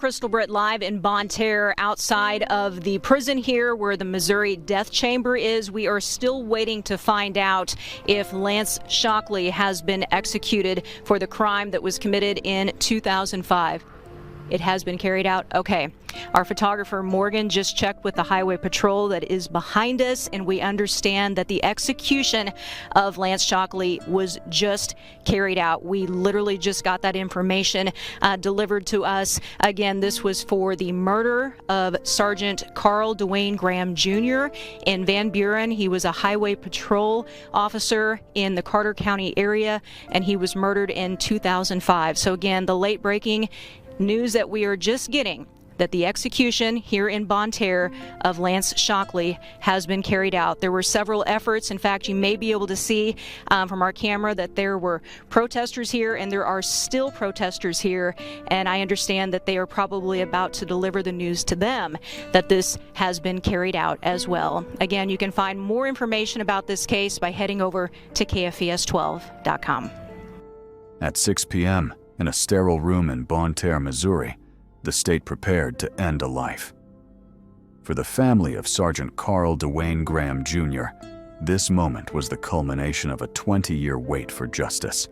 Crystal Britt live in Bonne Terre outside of the prison here where the Missouri death chamber is. We are still waiting to find out if Lance Shockley has been executed for the crime that was committed in 2005. It has been carried out? Okay. Our photographer Morgan just checked with the highway patrol that is behind us, and we understand that the execution of Lance Shockley was just carried out. We literally just got that information delivered to us. Again, this was for the murder of Sergeant Carl Dwayne Graham Jr. in Van Buren. He was a highway patrol officer in the Carter County area, and he was murdered in 2005. So again, the late breaking news that we are just getting, that the execution here in Bonne Terre of Lance Shockley has been carried out. There were several efforts. In fact, you may be able to see from our camera that there were protesters here, and there are still protesters here, and I understand that they are probably about to deliver the news to them that this has been carried out as well. Again, you can find more information about this case by heading over to KFES12.com. At 6 p.m., in a sterile room in Bonne Terre, Missouri, the state prepared to end a life. For the family of Sergeant Carl Dwayne Graham Jr., this moment was the culmination of a 20-year wait for justice,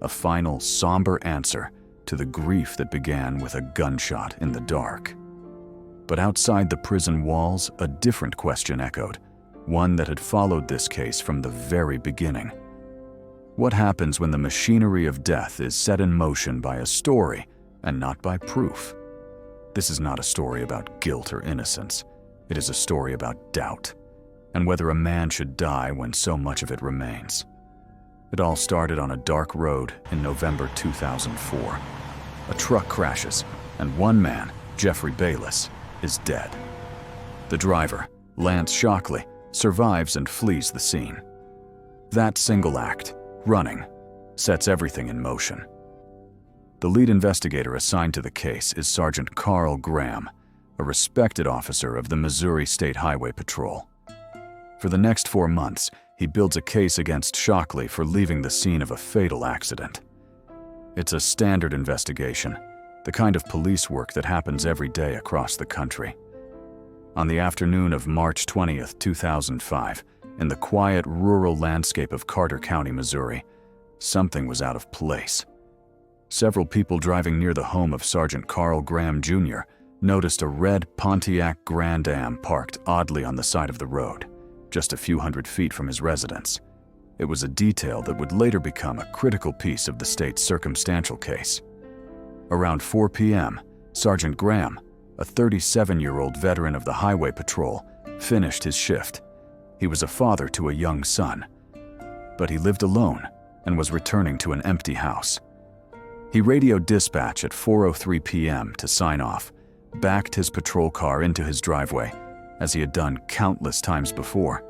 a final somber answer to the grief that began with a gunshot in the dark. But outside the prison walls, a different question echoed, one that had followed this case from the very beginning. What happens when the machinery of death is set in motion by a story and not by proof? This is not a story about guilt or innocence. It is a story about doubt, and whether a man should die when so much of it remains. It all started on a dark road in November 2004. A truck crashes, and one man, Jeffrey Bayless, is dead. The driver, Lance Shockley, survives and flees the scene. That single act, running, sets everything in motion. The lead investigator assigned to the case is Sergeant Carl Graham, a respected officer of the Missouri State Highway Patrol. For the next 4 months, he builds a case against Shockley for leaving the scene of a fatal accident. It's a standard investigation, the kind of police work that happens every day across the country. On the afternoon of March 20th, 2005, in the quiet rural landscape of Carter County, Missouri, something was out of place. Several people driving near the home of Sergeant Carl Graham Jr. noticed a red Pontiac Grand Am parked oddly on the side of the road, just a few hundred feet from his residence. It was a detail that would later become a critical piece of the state's circumstantial case. Around 4 p.m., Sergeant Graham, a 37-year-old veteran of the Highway Patrol, finished his shift. He was a father to a young son, but he lived alone and was returning to an empty house. He radioed dispatch at 4:03 p.m. to sign off, backed his patrol car into his driveway, as he had done countless times before,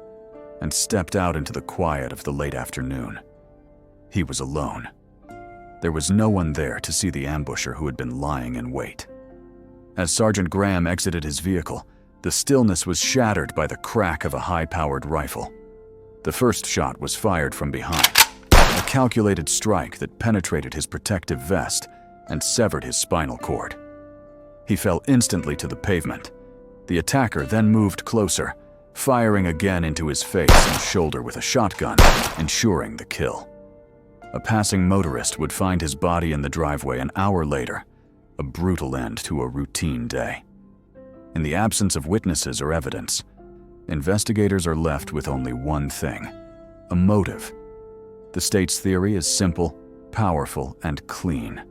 and stepped out into the quiet of the late afternoon. He was alone. There was no one there to see the ambusher who had been lying in wait. As Sergeant Graham exited his vehicle, the stillness was shattered by the crack of a high-powered rifle. The first shot was fired from behind, a calculated strike that penetrated his protective vest and severed his spinal cord. He fell instantly to the pavement. The attacker then moved closer, firing again into his face and shoulder with a shotgun, ensuring the kill. A passing motorist would find his body in the driveway an hour later, a brutal end to a routine day. In the absence of witnesses or evidence, investigators are left with only one thing: a motive. The state's theory is simple, powerful, and clean.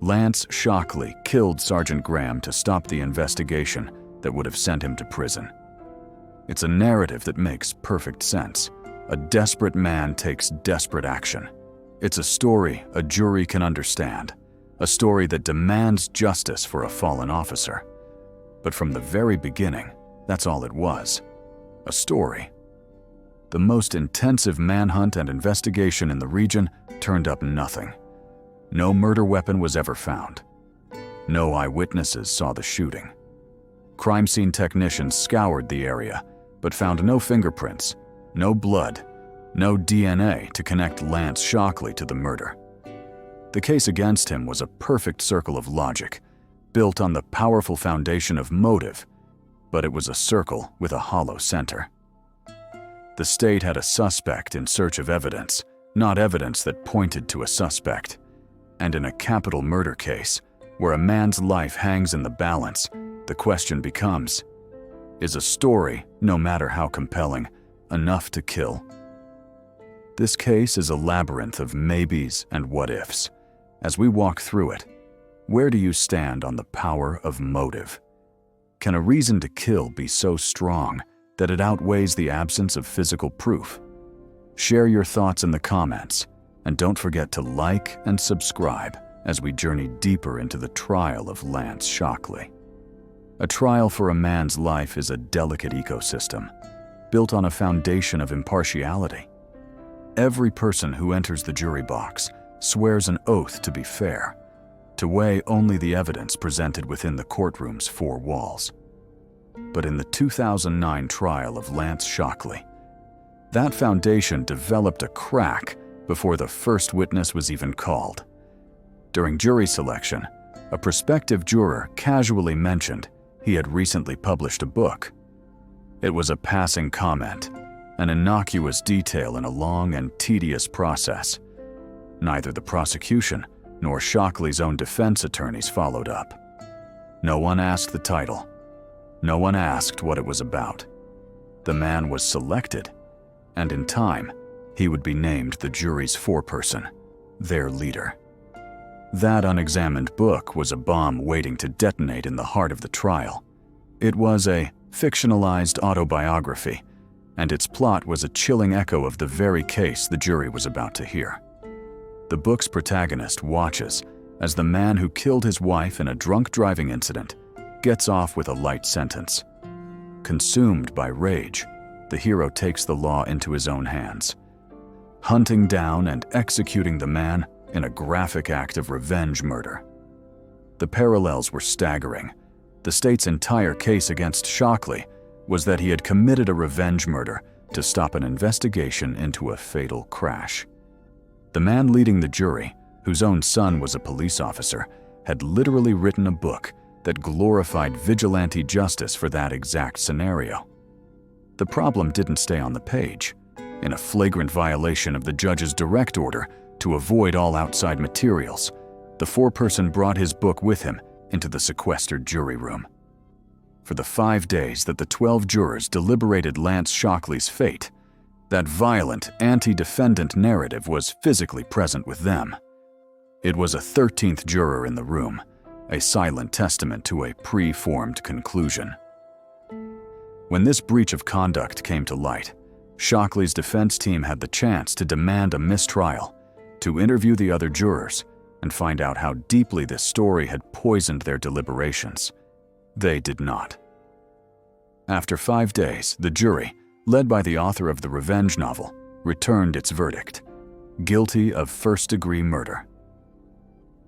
Lance Shockley killed Sergeant Graham to stop the investigation that would have sent him to prison. It's a narrative that makes perfect sense. A desperate man takes desperate action. It's a story a jury can understand, a story that demands justice for a fallen officer. But from the very beginning, that's all it was: a story. The most intensive manhunt and investigation in the region turned up nothing. No murder weapon was ever found. No eyewitnesses saw the shooting. Crime scene technicians scoured the area, but found no fingerprints, no blood, no DNA to connect Lance Shockley to the murder. The case against him was a perfect circle of logic. built on the powerful foundation of motive, but it was a circle with a hollow center. The state had a suspect in search of evidence, not evidence that pointed to a suspect. And in a capital murder case, where a man's life hangs in the balance, the question becomes, is a story, no matter how compelling, enough to kill? This case is a labyrinth of maybes and what-ifs. As we walk through it, where do you stand on the power of motive? Can a reason to kill be so strong that it outweighs the absence of physical proof? Share your thoughts in the comments, and don't forget to like and subscribe as we journey deeper into the trial of Lance Shockley. A trial for a man's life is a delicate ecosystem, built on a foundation of impartiality. Every person who enters the jury box swears an oath to be fair, to weigh only the evidence presented within the courtroom's four walls. But in the 2009 trial of Lance Shockley, that foundation developed a crack before the first witness was even called. During jury selection, a prospective juror casually mentioned he had recently published a book. It was a passing comment, an innocuous detail in a long and tedious process. Neither the prosecution nor Shockley's own defense attorneys followed up. No one asked the title. No one asked what it was about. The man was selected, and in time, he would be named the jury's foreperson, their leader. That unexamined book was a bomb waiting to detonate in the heart of the trial. It was a fictionalized autobiography, and its plot was a chilling echo of the very case the jury was about to hear. The book's protagonist watches as the man who killed his wife in a drunk driving incident gets off with a light sentence. Consumed by rage, the hero takes the law into his own hands, hunting down and executing the man in a graphic act of revenge murder. The parallels were staggering. The state's entire case against Shockley was that he had committed a revenge murder to stop an investigation into a fatal crash. The man leading the jury, whose own son was a police officer, had literally written a book that glorified vigilante justice for that exact scenario. The problem didn't stay on the page. In a flagrant violation of the judge's direct order to avoid all outside materials, the foreperson brought his book with him into the sequestered jury room. For the 5 days that the 12 jurors deliberated Lance Shockley's fate, that violent, anti-defendant narrative was physically present with them. It was a 13th juror in the room, a silent testament to a pre-formed conclusion. When this breach of conduct came to light, Shockley's defense team had the chance to demand a mistrial, to interview the other jurors, and find out how deeply this story had poisoned their deliberations. They did not. After 5 days, the jury, led by the author of the revenge novel, returned its verdict: guilty of first-degree murder.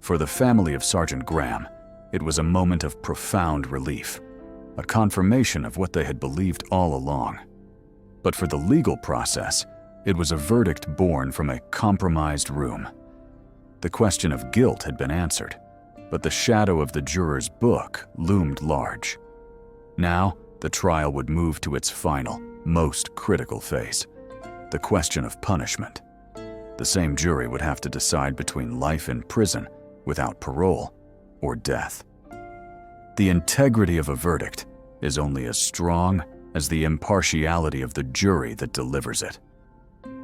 For the family of Sergeant Graham, it was a moment of profound relief, a confirmation of what they had believed all along. But for the legal process, it was a verdict born from a compromised room. The question of guilt had been answered, but the shadow of the juror's book loomed large. Now, the trial would move to its final, most critical phase: the question of punishment. The same jury would have to decide between life in prison without parole or death. The integrity of a verdict is only as strong as the impartiality of the jury that delivers it.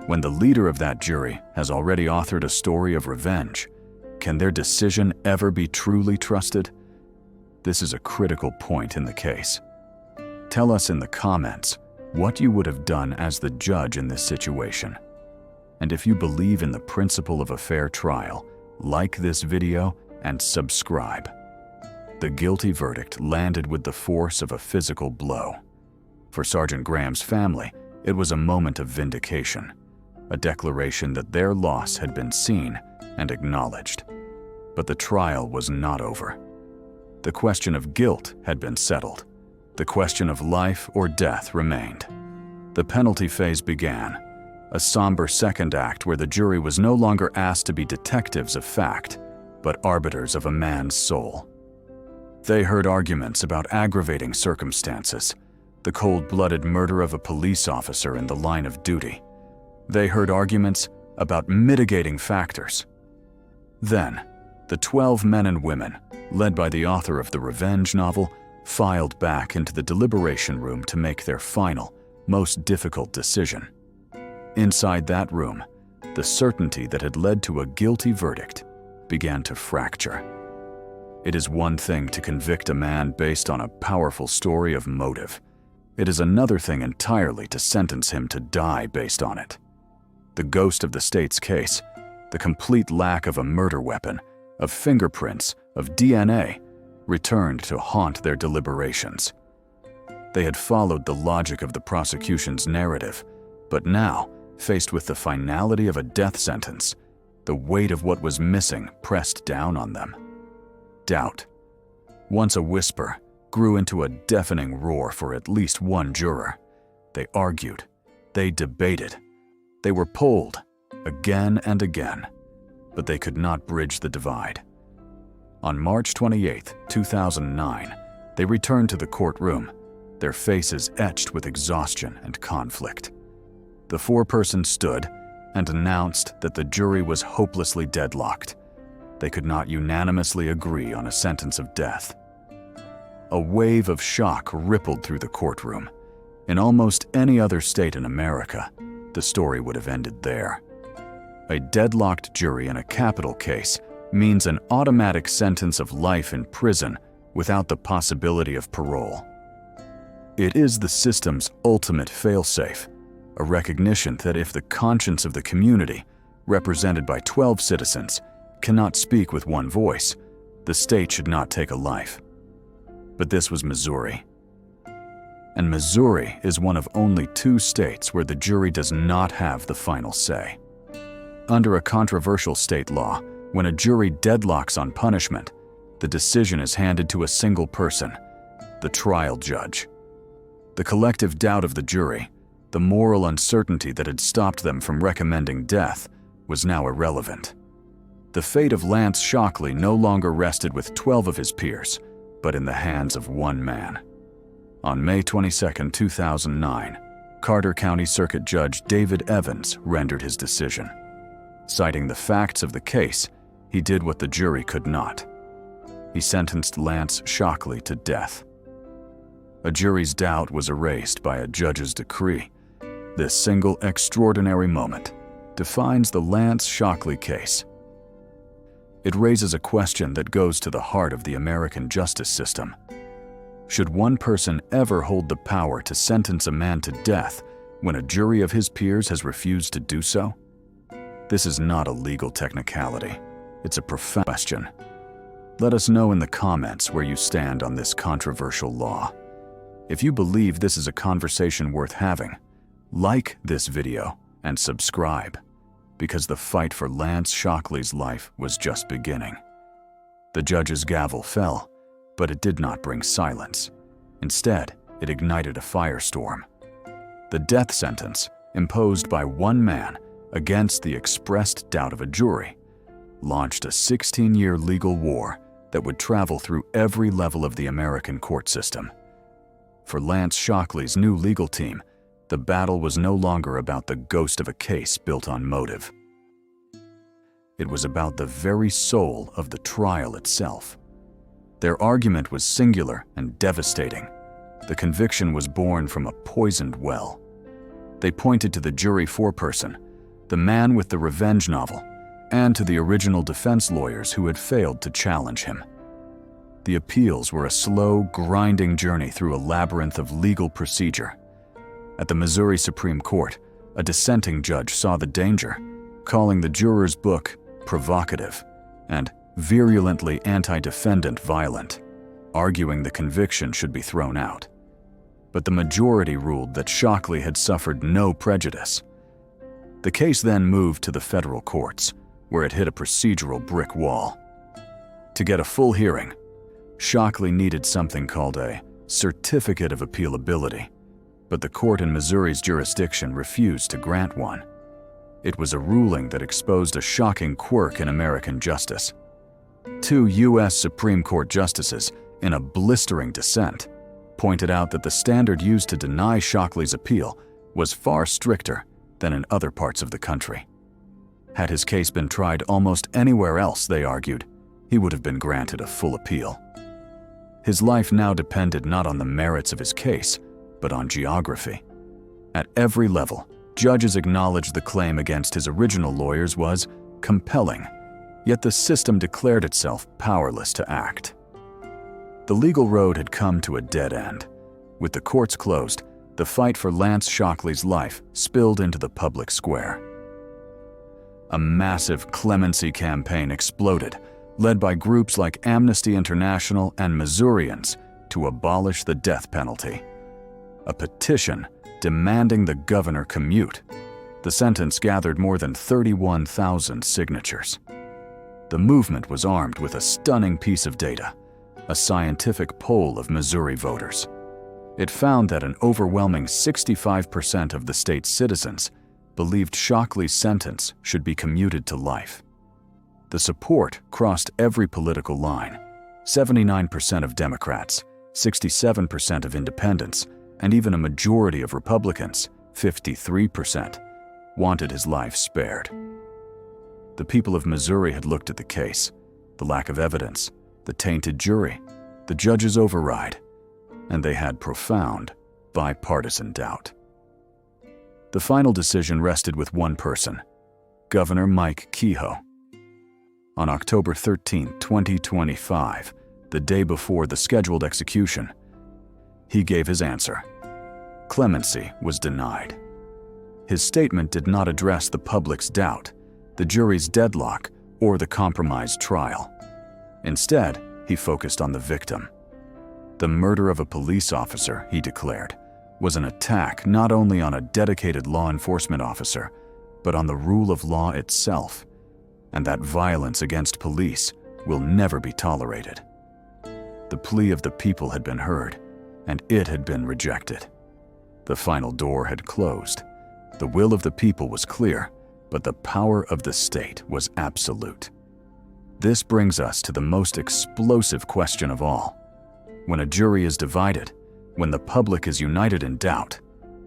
When the leader of that jury has already authored a story of revenge, can their decision ever be truly trusted? This is a critical point in the case. Tell us in the comments what you would have done as the judge in this situation. And if you believe in the principle of a fair trial, like this video and subscribe. The guilty verdict landed with the force of a physical blow. For Sergeant Graham's family, it was a moment of vindication, a declaration that their loss had been seen and acknowledged. But the trial was not over. The question of guilt had been settled. The question of life or death remained. The penalty phase began, a somber second act where the jury was no longer asked to be detectives of fact, but arbiters of a man's soul. They heard arguments about aggravating circumstances, the cold-blooded murder of a police officer in the line of duty. They heard arguments about mitigating factors. Then, the 12 men and women, led by the author of the revenge novel, filed back into the deliberation room to make their final, most difficult decision. Inside that room, the certainty that had led to a guilty verdict began to fracture. It is one thing to convict a man based on a powerful story of motive. It is another thing entirely to sentence him to die based on it. The ghost of the state's case, the complete lack of a murder weapon, of fingerprints, of DNA, returned to haunt their deliberations. They had followed the logic of the prosecution's narrative, but now, faced with the finality of a death sentence, the weight of what was missing pressed down on them. Doubt, once a whisper, grew into a deafening roar for at least one juror. They argued, they debated, they were polled, again and again, but they could not bridge the divide. On March 28, 2009, they returned to the courtroom, their faces etched with exhaustion and conflict. The foreperson stood and announced that the jury was hopelessly deadlocked. They could not unanimously agree on a sentence of death. A wave of shock rippled through the courtroom. In almost any other state in America, the story would have ended there. A deadlocked jury in a capital case means an automatic sentence of life in prison without the possibility of parole. It is the system's ultimate failsafe, a recognition that if the conscience of the community, represented by 12 citizens, cannot speak with one voice, the state should not take a life. But this was Missouri. And Missouri is one of only 2 states where the jury does not have the final say. Under a controversial state law, when a jury deadlocks on punishment, the decision is handed to a single person, the trial judge. The collective doubt of the jury, the moral uncertainty that had stopped them from recommending death, was now irrelevant. The fate of Lance Shockley no longer rested with 12 of his peers, but in the hands of one man. On May 22, 2009, Carter County Circuit Judge David Evans rendered his decision. Citing the facts of the case, he did what the jury could not. He sentenced Lance Shockley to death. A jury's doubt was erased by a judge's decree. This single extraordinary moment defines the Lance Shockley case. It raises a question that goes to the heart of the American justice system. Should one person ever hold the power to sentence a man to death when a jury of his peers has refused to do so? This is not a legal technicality. It's a profound question. Let us know in the comments where you stand on this controversial law. If you believe this is a conversation worth having, like this video and subscribe, because the fight for Lance Shockley's life was just beginning. The judge's gavel fell, but it did not bring silence. Instead, it ignited a firestorm. The death sentence, imposed by one man against the expressed doubt of a jury, launched a 16-year legal war that would travel through every level of the American court system. For Lance Shockley's new legal team, the battle was no longer about the ghost of a case built on motive. It was about the very soul of the trial itself. Their argument was singular and devastating. The conviction was born from a poisoned well. They pointed to the jury foreperson, the man with the revenge novel, and to the original defense lawyers who had failed to challenge him. The appeals were a slow, grinding journey through a labyrinth of legal procedure. At the Missouri Supreme Court, a dissenting judge saw the danger, calling the juror's book provocative and virulently anti-defendant violent, arguing the conviction should be thrown out. But the majority ruled that Shockley had suffered no prejudice. The case then moved to the federal courts, where it hit a procedural brick wall. To get a full hearing, Shockley needed something called a certificate of appealability, but the court in Missouri's jurisdiction refused to grant one. It was a ruling that exposed a shocking quirk in American justice. 2 U.S. Supreme Court justices in a blistering dissent, pointed out that the standard used to deny Shockley's appeal was far stricter than in other parts of the country. Had his case been tried almost anywhere else, they argued, he would have been granted a full appeal. His life now depended not on the merits of his case, but on geography. At every level, judges acknowledged the claim against his original lawyers was compelling, yet the system declared itself powerless to act. The legal road had come to a dead end. With the courts closed, the fight for Lance Shockley's life spilled into the public square. A massive clemency campaign exploded, led by groups like Amnesty International and Missourians to abolish the death penalty. A petition demanding the governor commute. The sentence gathered more than 31,000 signatures. The movement was armed with a stunning piece of data, a scientific poll of Missouri voters. It found that an overwhelming 65% of the state's citizens believed Shockley's sentence should be commuted to life. The support crossed every political line. 79% of Democrats, 67% of independents, and even a majority of Republicans, 53%, wanted his life spared. The people of Missouri had looked at the case, the lack of evidence, the tainted jury, the judge's override, and they had profound, bipartisan doubt. The final decision rested with one person, Governor Mike Kehoe. On October 13, 2025, the day before the scheduled execution, he gave his answer. Clemency was denied. His statement did not address the public's doubt, the jury's deadlock, or the compromised trial. Instead, he focused on the victim. The murder of a police officer, he declared, was an attack not only on a dedicated law enforcement officer, but on the rule of law itself, and that violence against police will never be tolerated. The plea of the people had been heard, and it had been rejected. The final door had closed. The will of the people was clear, but the power of the state was absolute. This brings us to the most explosive question of all. When a jury is divided, when the public is united in doubt,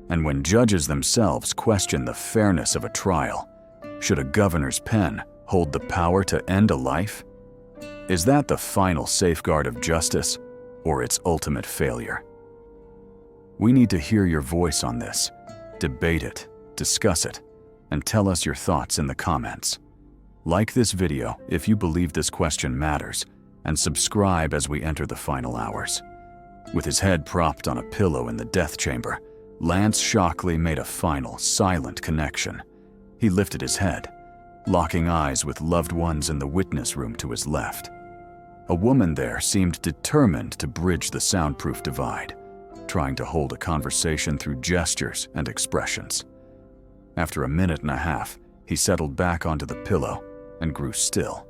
and when judges themselves question the fairness of a trial, should a governor's pen hold the power to end a life? Is that the final safeguard of justice, or its ultimate failure? We need to hear your voice on this. Debate it, discuss it, and tell us your thoughts in the comments. Like this video if you believe this question matters, and subscribe as we enter the final hours. With his head propped on a pillow in the death chamber, Lance Shockley made a final, silent connection. He lifted his head, locking eyes with loved ones in the witness room to his left. A woman there seemed determined to bridge the soundproof divide, trying to hold a conversation through gestures and expressions. After a minute and a half, he settled back onto the pillow and grew still.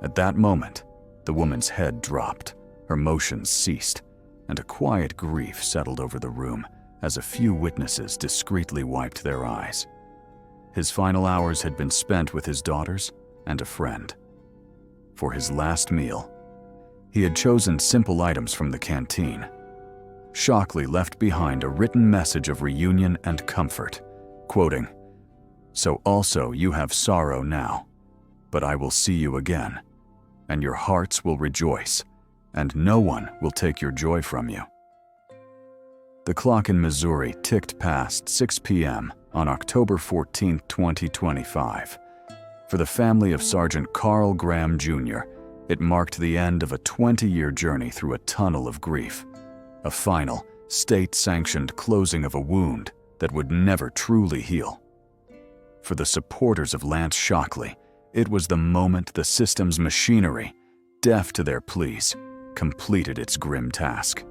At that moment, the woman's head dropped, her motions ceased, and a quiet grief settled over the room as a few witnesses discreetly wiped their eyes. His final hours had been spent with his daughters and a friend. For his last meal, he had chosen simple items from the canteen. Shockley left behind a written message of reunion and comfort, quoting, "So also you have sorrow now, but I will see you again, and your hearts will rejoice, and no one will take your joy from you." The clock in Missouri ticked past 6 p.m. on October 14, 2025. For the family of Sergeant Carl Graham Jr., it marked the end of a 20-year journey through a tunnel of grief, a final, state-sanctioned closing of a wound that would never truly heal. For the supporters of Lance Shockley, it was the moment the system's machinery, deaf to their pleas, completed its grim task.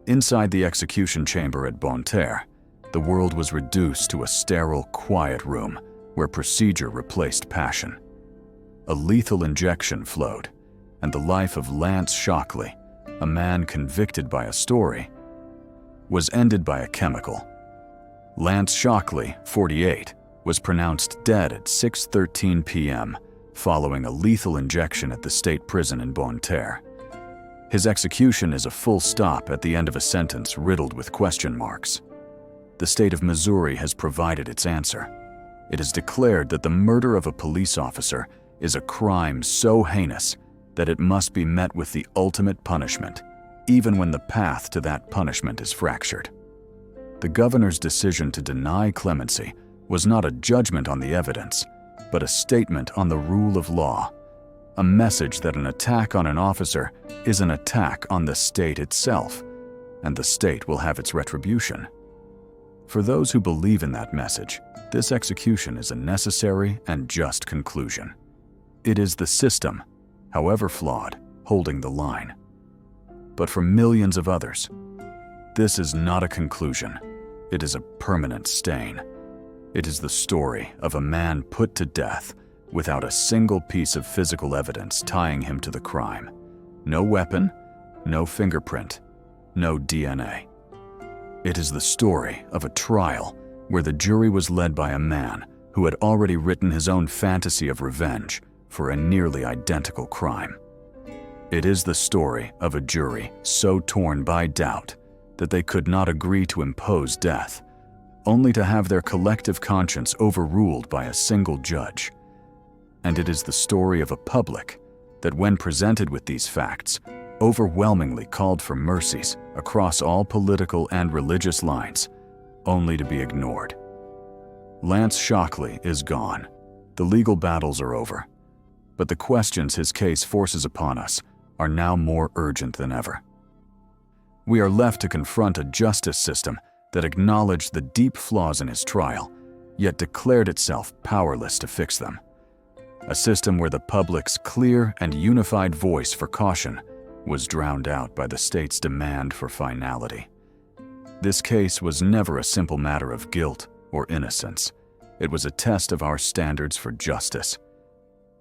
Inside the execution chamber at Bonne Terre, the world was reduced to a sterile, quiet room where procedure replaced passion. A lethal injection flowed, and the life of Lance Shockley, a man convicted by a story, was ended by a chemical. Lance Shockley, 48, was pronounced dead at 6:13 p.m. following a lethal injection at the state prison in Bonne Terre. His execution is a full stop at the end of a sentence riddled with question marks. The state of Missouri has provided its answer. It has declared that the murder of a police officer is a crime so heinous that it must be met with the ultimate punishment, even when the path to that punishment is fractured. The governor's decision to deny clemency was not a judgment on the evidence, but a statement on the rule of law, a message that an attack on an officer is an attack on the state itself, and the state will have its retribution. For those who believe in that message, this execution is a necessary and just conclusion. It is the system, however flawed, holding the line. But for millions of others, this is not a conclusion. It is a permanent stain. It is the story of a man put to death without a single piece of physical evidence tying him to the crime. No weapon, no fingerprint, no DNA. It is the story of a trial where the jury was led by a man who had already written his own fantasy of revenge for a nearly identical crime. It is the story of a jury so torn by doubt that they could not agree to impose death, only to have their collective conscience overruled by a single judge. And it is the story of a public that, when presented with these facts, overwhelmingly called for mercies across all political and religious lines, only to be ignored. Lance Shockley is gone. The legal battles are over. But the questions his case forces upon us are now more urgent than ever. We are left to confront a justice system that acknowledged the deep flaws in his trial, yet declared itself powerless to fix them. A system where the public's clear and unified voice for caution was drowned out by the state's demand for finality. This case was never a simple matter of guilt or innocence. It was a test of our standards for justice.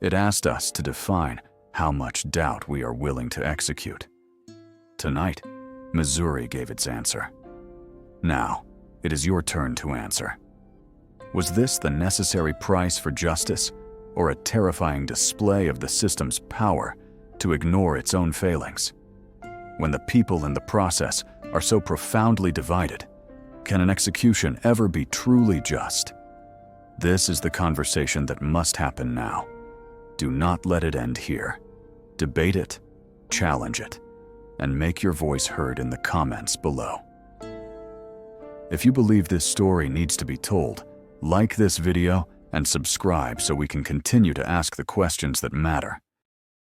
It asked us to define how much doubt we are willing to execute. Tonight, Missouri gave its answer. Now, it is your turn to answer. Was this the necessary price for justice, or a terrifying display of the system's power to ignore its own failings? When the people in the process are so profoundly divided, can an execution ever be truly just? This is the conversation that must happen now. Do not let it end here. Debate it, challenge it, and make your voice heard in the comments below. If you believe this story needs to be told, like this video and subscribe so we can continue to ask the questions that matter.